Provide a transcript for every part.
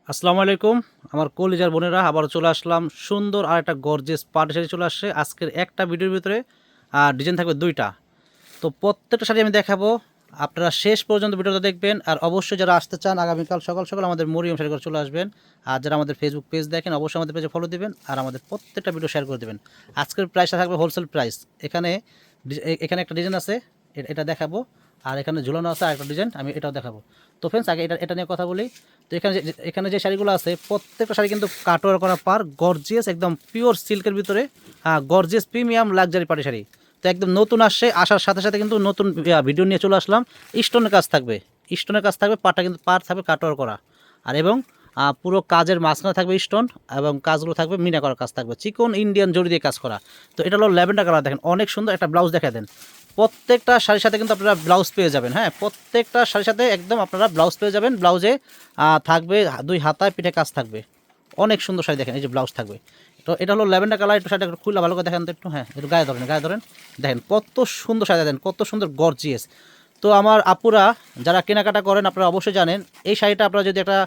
আসসালামু আলাইকুম আমার কলিজার বোনেরা আবার চলে আসলাম সুন্দর আর একটা গর্জিয়াস পার্টি শাড়ি চলে আসছে আজকের একটা ভিডিওর ভিতরে ডিজাইন থাকবে দুইটা। তো প্রত্যেকটা শাড়ি আমি দেখাবো, আপনারা শেষ পর্যন্ত ভিডিওটা দেখবেন। আর অবশ্যই যারা আসতে চান আগামীকাল সকাল সকাল আমাদের মরিয়ম শাড়ি ঘরে চলে আসবেন। আর যারা আমাদের ফেসবুক পেজ দেখেন অবশ্যই আমাদের পেজে ফলো দিবেন আর আমাদের প্রত্যেকটা ভিডিও শেয়ার করে দেবেন। আজকের প্রাইসটা থাকবে হোলসেল প্রাইস। এখানে এখানে একটা ডিজাইন আছে, এটা দেখাবো। আর এখানে ঝুলানো আছে আরেকটা ডিজাইন, আমি এটাও দেখাবো। তো ফ্রেন্ডস আগে এটা নিয়ে কথা বলি। তো এখানে যে শাড়িগুলো আছে প্রত্যেকটা শাড়ি কিন্তু কাটওয়ার করা পার গর্জিয়াস, একদম পিওর সিল্কের ভিতরে গর্জিয়াস প্রিমিয়াম লাক্সারি পাটি শাড়ি। তো একদম নতুন আসছে, আসার সাথে সাথে কিন্তু নতুন ভিডিও নিয়ে চলে আসলাম। স্টোনের কাজ থাকবে, স্টোনের কাজ থাকবে, পাটটা কিন্তু পার থাকবে কাটওয়ার করা। আর এবং পুরো কাজের মাঝখানে থাকবে স্টোন, এবং কাজগুলো থাকবে মিনা করার কাজ থাকবে, চিকন ইন্ডিয়ান জড়ি দিয়ে কাজ করা। তো এটা হলো ল্যাভেন্ডার কালার, দেখেন অনেক সুন্দর। একটা ব্লাউজ দেখা দেন, প্রত্যেকটা শাড়ির সাথে কিন্তু আপনারা ব্লাউজ পেয়ে যাবেন। হ্যাঁ, প্রত্যেকটা শাড়ির সাথে একদম আপনারা ব্লাউজ পেয়ে যাবেন। ব্লাউজে থাকবে দুই হাতায় পিঠে কাজ থাকবে, অনেক সুন্দর শাড়ি। দেখেন এই যে ব্লাউজ থাকবে। তো এটা হলো ল্যাভেন্ডার কালার। একটু শাড়িটা একটু খুলে ভালো করে দেখেন তো একটু। হ্যাঁ, একটু গায়ে ধরেন দেখেন কত সুন্দর শাড়ি, দেখেন কত সুন্দর গর্জিয়াস। তো আমার আপুরা যারা কেনাকাটা করেন আপনারা অবশ্যই জানেন, এই শাড়িটা আপনারা যদি একটা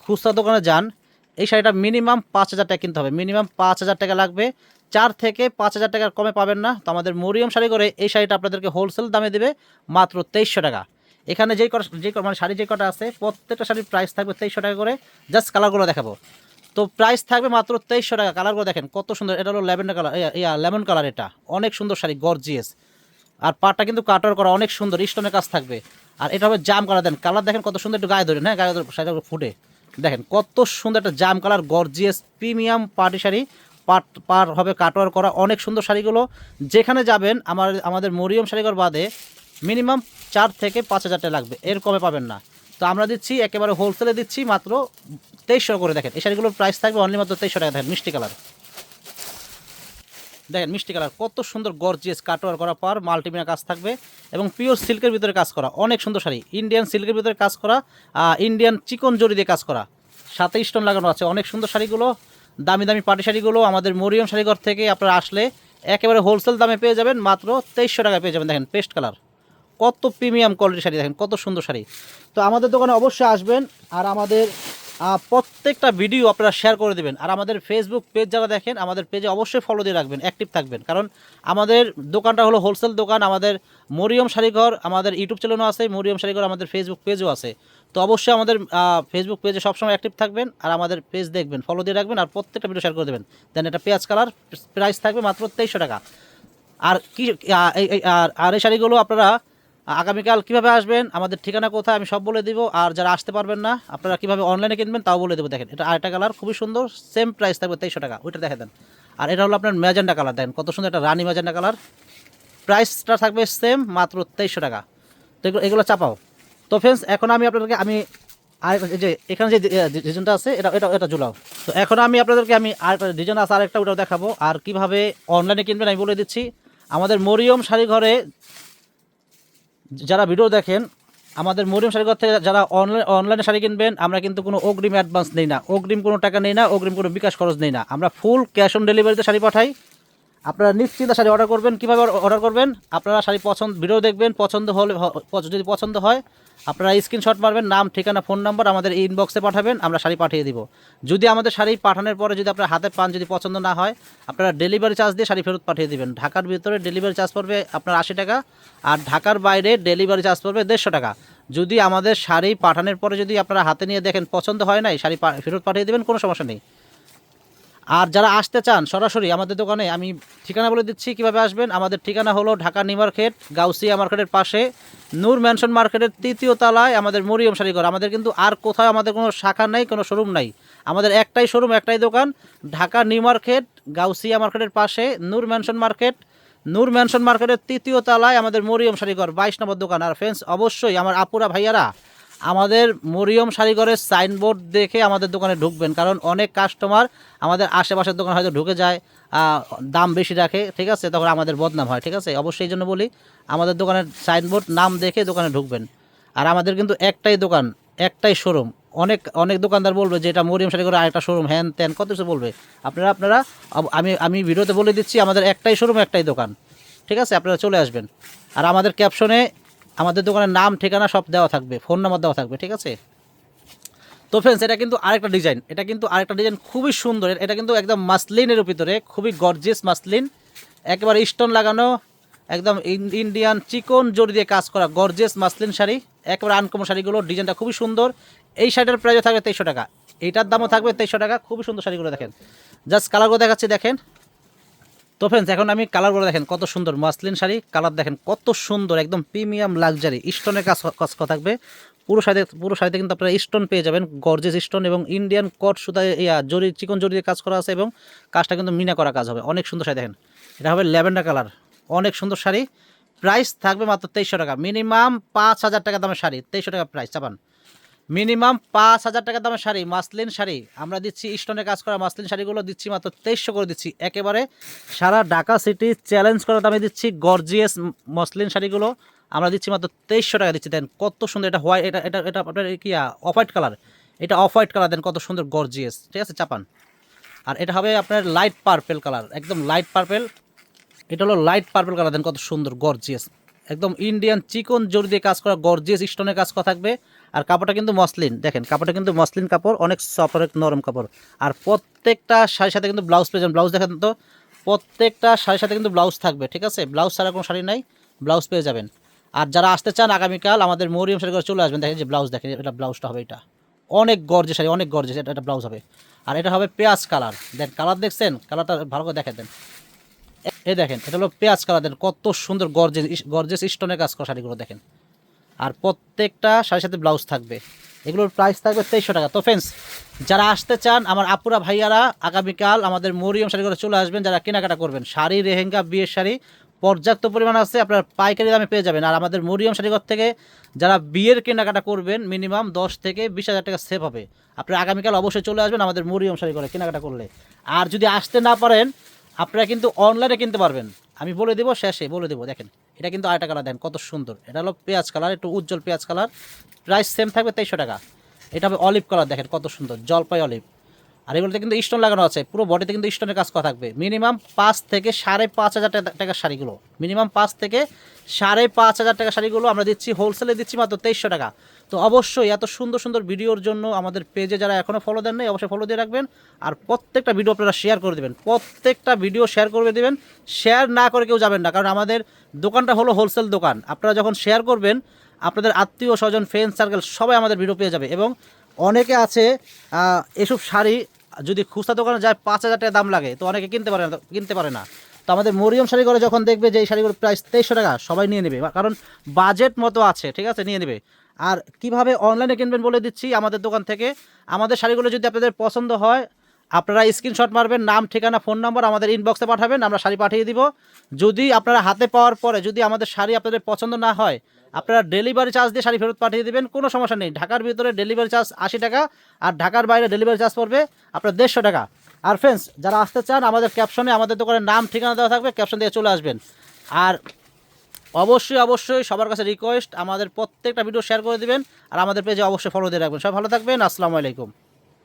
খুচরা দোকানে যান, এই শাড়িটা মিনিমাম 5,000 টাকা কিনতে হবে, মিনিমাম 5,000 টাকা লাগবে। 4 থেকে 5,000 টাকার কমে পাবেন না। তো আমাদের মরিয়ম শাড়ি করে এই শাড়িটা আপনাদেরকে হোলসেল দামে দেবে মাত্র 2300 টাকা। এখানে মানে শাড়ি যে কটা আছে প্রত্যেকটা শাড়ির প্রাইস থাকবে 2300 টাকা করে। জাস্ট কালারগুলো দেখাবো। তো প্রাইস থাকবে মাত্র 2300 টাকা। কালারগুলো দেখেন কত সুন্দর। এটা হলো ল্যাভেন্ডার কালার, লেমন কালার। এটা অনেক সুন্দর শাড়ি, গর্জিয়াস। আর পাটটা কিন্তু কাটার করা অনেক সুন্দর, স্টোনের কাজ থাকবে। আর এটা হবে জাম কালার। দেন কালার দেখেন কত সুন্দর, একটু গায়ে ধরেন। হ্যাঁ, গায়ে ধরে শাড়িটা ফুটে দেখেন কত সুন্দর একটা জাম colour gorgeous premium party sari. পার হবে কাটোয়ার করা, অনেক সুন্দর শাড়িগুলো। যেখানে যাবেন আমাদের মরিয়ম শাড়িঘর বাদে মিনিমাম 4 থেকে 5,000 টাকা লাগবে, এর কমে পাবেন না। তো আমরা দিচ্ছি একেবারে হোলসেলে দিচ্ছি মাত্র 2300 করে। দেখেন এই শাড়িগুলোর প্রাইস থাকবে অনলি মাত্র 2300 টাকা। দেখেন মিষ্টি কালার, দেখেন মিষ্টি কালার কত সুন্দর গর্জিয়াস কাটওয়ার করা পার মাল্টিমিনা কাজ থাকবে, এবং পিওর সিল্কের ভিতরে কাজ করা অনেক সুন্দর শাড়ি। ইন্ডিয়ান সিল্কের ভিতরে কাজ করা, ইন্ডিয়ান চিকন জড়ি দিয়ে কাজ করা, সাথে স্টোন লাগানো আছে। অনেক সুন্দর শাড়িগুলো, দামি দামি পাটি শাড়িগুলো আমাদের মরিয়ম শাড়িঘর থেকে আপনারা আসলে একেবারে হোলসেল দামে পেয়ে যাবেন, মাত্র 2300 টাকায় পেয়ে যাবেন। দেখেন পেস্ট কালার, কত প্রিমিয়াম কোয়ালিটির শাড়ি, দেখেন কত সুন্দর শাড়ি। তো আমাদের দোকানে অবশ্যই আসবেন। আর আমাদের প্রত্যেকটা ভিডিও আপনারা শেয়ার করে দেবেন। আর আমাদের ফেসবুক পেজ যারা দেখেন আমাদের পেজে অবশ্যই ফলো দিয়ে রাখবেন, অ্যাক্টিভ থাকবেন। কারণ আমাদের দোকানটা হলো হোলসেল দোকান। আমাদের মরিয়ম শাড়িঘর আমাদের ইউটিউব চ্যানেলও আছে, মরিয়ম শাড়িঘর আমাদের ফেসবুক পেজও আছে। তো অবশ্যই আমাদের ফেসবুক পেজে সবসময় অ্যাক্টিভ থাকবেন আর আমাদের পেজ দেখবেন, ফলো দিয়ে রাখবেন আর প্রত্যেকটা ভিডিও শেয়ার করে দেবেন। দেন এটা পেঁয়াজ কালার, প্রাইস থাকবে মাত্র 2300 টাকা। আর কি আর এই শাড়িগুলো আপনারা আগামীকাল কিভাবে আসবেন, আমাদের ঠিকানা কোথায় আমি সব বলে দিব। আর যারা আসতে পারবেন না আপনারা কিভাবে অনলাইনে কিনবেন তাও বলে দেবো। দেখেন এটা আরেকটা কালার খুবই সুন্দর, সেম প্রাইস থাকবে 2300 টাকা। ওইটা দেখে দেন। আর এটা হলো আপনার ম্যাজেন্ডা কালার, দেখেন কত সুন্দর একটা রানি ম্যাজেন্ডা কালার। প্রাইসটা থাকবে সেম মাত্র 2300 টাকা। তো এগুলো চাপাও। তো ফ্রেন্ডস এখন আমি আপনাদেরকে আর এই যে এখানে যে ডিজাইনটা আছে এটা এটা এটা ঝুলাও। তো এখন আমি আপনাদেরকে আরেকটা ডিজাইন আছে আরেকটা, ওটাও দেখাবো। আর কিভাবে অনলাইনে কিনবেন আমি বলে দিচ্ছি। আমাদের মরিয়ম শাড়ি ঘরে যারা ভিডিও দেখেন, আমাদের মরিয়ম শাড়িঘর থেকে যারা অনলাইনে শাড়ি কিনবেন, আমরা কিন্তু কোনো অগ্রিম অ্যাডভান্স নেই না, অগ্রিম কোনো টাকা নেই না, অগ্রিম কোনো বিকাশ খরচ নেই না। আমরা ফুল ক্যাশ অন ডেলিভারিতে শাড়ি পাঠাই। আপনারা নিশ্চিন্তে শাড়ি অর্ডার করবেন। কীভাবে অর্ডার করবেন, আপনারা শাড়ি ভিডিও দেখবেন, পছন্দ হলে যদি পছন্দ হয় আপনারা স্ক্রিনশট মারবেন, নাম ঠিকানা ফোন নাম্বার আমাদের ইনবক্সে পাঠাবেন, আমরা শাড়ি পাঠিয়ে দিব। যদি আমাদের শাড়ি পাঠানোর পরে যদি আপনার হাতে পান, যদি পছন্দ না হয় আপনারা ডেলিভারি চার্জ দিয়ে শাড়ি ফেরত পাঠিয়ে দিবেন। ঢাকার ভিতরে ডেলিভারি চার্জ পড়বে আপনার 80 টাকা, আর ঢাকার বাইরে ডেলিভারি চার্জ পড়বে 150 টাকা। যদি আমাদের শাড়ি পাঠানোর পরে যদি আপনারা হাতে নিয়ে দেখেন পছন্দ হয় নাই, শাড়ি ফেরত পাঠিয়ে দেবেন, কোনো সমস্যা নেই। আর যারা আসতে চান সরাসরি আমাদের দোকানে, আমি ঠিকানা বলে দিচ্ছি কিভাবে আসবেন। আমাদের ঠিকানা হলো ঢাকা নিউ মার্কেট, গাউসিয়া মার্কেটের পাশে নূর ম্যানশন মার্কেটের 3য় তলায় আমাদের মরিয়ম শাড়িঘর। আমাদের কিন্তু আর কোথাও আমাদের কোনো শাখা নেই, কোনো শোরুম নাই। আমাদের একটাই শোরুম, একটাই দোকান, ঢাকা নিউ মার্কেট, গাউসিয়া মার্কেটের পাশে নূর ম্যানশন মার্কেট। নূর ম্যানশন মার্কেটের 3য় তলায় আমাদের মরিয়ম শাড়িঘর, 22 নম্বর দোকান। আর ফ্রেন্ডস অবশ্যই আমার আপুরা ভাইয়ারা আমাদের মরিয়ম শাড়িঘরের সাইনবোর্ড দেখে আমাদের দোকানে ঢুকবেন। কারণ অনেক কাস্টমার আমাদের আশেপাশের দোকান হয়তো ঢুকে যায়, দাম বেশি রাখে, ঠিক আছে, তখন আমাদের বদনাম হয়, ঠিক আছে। অবশ্যই এই জন্য বলি আমাদের দোকানের সাইনবোর্ড নাম দেখে দোকানে ঢুকবেন। আর আমাদের কিন্তু একটাই দোকান, একটাই শোরুম। অনেক অনেক দোকানদার বলবে যে এটা মরিয়ম শাড়িঘরের আরেকটা শোরুম, হ্যান ত্যান কত কিছু বলবে। আপনারা আমি ভিডিওতে বলে দিচ্ছি আমাদের একটাই শোরুম, একটাই দোকান, ঠিক আছে। আপনারা চলে আসবেন। আর আমাদের ক্যাপশনে আমাদের দোকানের নাম ঠিকানা সব দেওয়া থাকবে, ফোন নাম্বার দেওয়া থাকবে, ঠিক আছে। তো ফ্রেন্ডস এটা কিন্তু আরেকটা ডিজাইন, খুবই সুন্দর। এটা কিন্তু একদম মাসলিনের ভিতরে, খুবই গর্জিয়াস মাসলিন, একেবারে স্টোন লাগানো, একদম ইন্ডিয়ান চিকন জড়ি দিয়ে কাজ করা গর্জিয়াস মাসলিন শাড়ি, একেবারে আনকমন শাড়িগুলো। ডিজাইনটা খুবই সুন্দর। এই শাড়িটার প্রাইস থাকবে 2300 টাকা, এইটার দামও থাকবে 2300 টাকা। খুবই সুন্দর শাড়িগুলো দেখেন, জাস্ট কালারগুলো দেখাচ্ছি দেখেন। তো ফ্রেন্ডস এখন আমি কালারগুলো দেখেন, কত সুন্দর মাসলিন শাড়ি, কালার দেখেন কত সুন্দর, একদম প্রিমিয়াম লাক্সারি স্টোনের কাজ থাকবে। পুরো শাড়িতে কিন্তু আপনারা স্টোন পেয়ে যাবেন, গর্জিয়াস স্টোন, এবং ইন্ডিয়ান কট সুতা জরি, চিকন জরি দিয়ে কাজ করা আছে, এবং কাজটা কিন্তু মিনা করা কাজ হবে। অনেক সুন্দর শাড়ি দেখেন, এটা হবে ল্যাভেন্ডার কালার, অনেক সুন্দর শাড়ি। প্রাইস থাকবে মাত্র 2300 টাকা, মিনিমাম 5000 টাকা দামের শাড়ি, 2300 টাকা প্রাইস। চাপান মিনিমাম 5000 টাকা দামের শাড়ি, মাসলিন শাড়ি আমরা দিচ্ছি, স্টোনের কাজ করা মাসলিন শাড়িগুলো দিচ্ছি মাত্র 2300 করে দিচ্ছি। একেবারে সারা ঢাকা সিটি চ্যালেঞ্জ করা দামে দিচ্ছি গর্জিয়াস মসলিন শাড়িগুলো আমরা দিচ্ছি মাত্র 2300 টাকা দিচ্ছি। দেন কত সুন্দর, এটা হোয়াইট, এটা আপনার কি অফ হোয়াইট কালার, এটা অফ হোয়াইট কালার, দেন কত সুন্দর গর্জিয়াস, ঠিক আছে চাপান। আর এটা হবে আপনার লাইট পার্পেল কালার, একদম লাইট পার্পেল, এটা হলো লাইট পার্পল কালার, দেন কত সুন্দর গর্জিয়াস, একদম ইন্ডিয়ান চিকন জড়ি দিয়ে কাজ করা গর্জিয়াস স্টোনের কাজ করা থাকবে। আর কাপড়টা কিন্তু মসলিন, দেখেন কাপড়টা কিন্তু মসলিন কাপড়, অনেক সফট, অনেক নরম কাপড়। আর প্রত্যেকটা শাড়ির সাথে কিন্তু ব্লাউজ পেয়ে যাবেন, ব্লাউজ দেখেন তো, প্রত্যেকটা শাড়ির সাথে কিন্তু ব্লাউজ থাকবে, ঠিক আছে, ব্লাউজ ছাড়া কোনো শাড়ি নাই, ব্লাউজ পেয়ে যাবেন। আর যারা আসতে চান আগামীকাল আমাদের মরিয়ম শাড়ি করে চলে আসবেন। দেখেন যে ব্লাউজ, দেখেন এটা ব্লাউজটা হবে, এটা অনেক গর্জিয়াস শাড়ি, অনেক গর্জিয়াস, এটা ব্লাউজ হবে। আর এটা হবে পেঁয়াজ কালার, দেন কালার দেখছেন, কালারটা ভালো করে দেখেন, দেন এই দেখেন এটা হলো পেঁয়াজ কালার, দেন কত সুন্দর গর্জিয়াস স্টোনের কাজ করা শাড়িগুলো দেখেন। আর প্রত্যেকটা শাড়ির সাথে ব্লাউজ থাকবে, এগুলোর প্রাইস থাকবে 2300 টাকা। তো ফ্রেন্ডস যারা আসতে চান আমার আপুরা ভাইয়ারা আগামীকাল আমাদের মরিয়ম শাড়ি করে চলে আসবেন। যারা কেনাকাটা করবেন শাড়ি, লেহেঙ্গা, বিয়ের শাড়ি পর্যাপ্ত পরিমাণ আছে, আপনার পাইকারি দামে পেয়ে যাবেন। আর আমাদের মরিয়ম শাড়িঘর থেকে যারা বিয়ের কেনাকাটা করবেন মিনিমাম 10 থেকে 20,000 টাকা সেভ হবে। আপনারা আগামীকাল অবশ্যই চলে আসবেন আমাদের মরিয়ম শাড়ি করে কেনাকাটা করলে। আর যদি আসতে না পারেন আপনারা কিন্তু অনলাইনে কিনতে পারবেন, আমি বলে দেবো, শেষে বলে দেবো। দেখেন এটা কিন্তু আরেকটা কালার, দেন কত সুন্দর, এটা হলো পেঁয়াজ কালার, একটু উজ্জ্বল পেঁয়াজ কালার, প্রাইস সেম থাকবে 2300 টাকা। এটা হবে অলিভ কালার, দেখেন কত সুন্দর জলপাই অলিভ। আর এগুলোতে কিন্তু স্টোন লাগানো আছে, পুরো বডিতে কিন্তু স্টোনের কাজ করা থাকবে। মিনিমাম 5 থেকে 5,500 টাকার শাড়িগুলো, মিনিমাম 5 থেকে 5,500 টাকা শাড়িগুলো আমরা দিচ্ছি, হোলসেলে দিচ্ছি মাত্র 2300 টাকা। তো অবশ্যই এত সুন্দর সুন্দর ভিডিওর জন্য আমাদের পেজে যারা এখনও ফলো দেন নাই অবশ্যই ফলো দিয়ে রাখবেন। আর প্রত্যেকটা ভিডিও আপনারা শেয়ার করে দেবেন, প্রত্যেকটা ভিডিও শেয়ার করে দেবেন, শেয়ার না করে কেউ যাবেন না, কারণ আমাদের দোকানটা হলো হোলসেল দোকান। আপনারা যখন শেয়ার করবেন আপনাদের আত্মীয় স্বজন, ফ্রেন্ড সার্কেল সবাই আমাদের ভিডিও পেয়ে যাবে। এবং অনেকে আছে এসব শাড়ি যদি খুচরা দোকানে যায় 5,000 টাকা দাম লাগে, তো অনেকে কিনতে পারে না। তো আমাদের মরিয়ম শাড়ি করে যখন দেখবে যে এই শাড়িগুলোর প্রাইস 2300 টাকা, সবাই নিয়ে নেবে, কারণ বাজেট মতো আছে, ঠিক আছে, নিয়ে নেবে। আর কিভাবে অনলাইনে কিনবেন বলে দিচ্ছি আমাদের দোকান থেকে। আমাদের শাড়িগুলো যদি আপনাদের পছন্দ হয় আপনারা স্ক্রিনশট মারবেন, নাম, ঠিকানা, ফোন নাম্বার আমাদের ইনবক্সে পাঠাবেন, আমরা শাড়ি পাঠিয়ে দিব। যদি আপনারা হাতে পাওয়ার পরে যদি আমাদের শাড়ি আপনাদের পছন্দ না হয় আপনারা ডেলিভারি চার্জ দিয়ে শাড়ি ফেরত পাঠিয়ে দেবেন, কোনো সমস্যা নেই। ঢাকার ভিতরে ডেলিভারি চার্জ 80 টাকা, আর ঢাকার বাইরে ডেলিভারি চার্জ পড়বে আপনার 150 টাকা। আর ফ্রেন্ডস যারা আসতে চান আমাদের ক্যাপশনে আমাদের দোকানের নাম, ঠিকানা দেওয়া থাকবে, ক্যাপশন দিয়ে চলে আসবেন। আর অবশ্যই সবার কাছে রিকোয়েস্ট আমাদের প্রত্যেকটা ভিডিও শেয়ার করে দিবেন, আর আমাদের পেজে অবশ্যই ফলো দিয়ে রাখবেন। সবাই ভালো থাকবেন, আসসালামু আলাইকুম।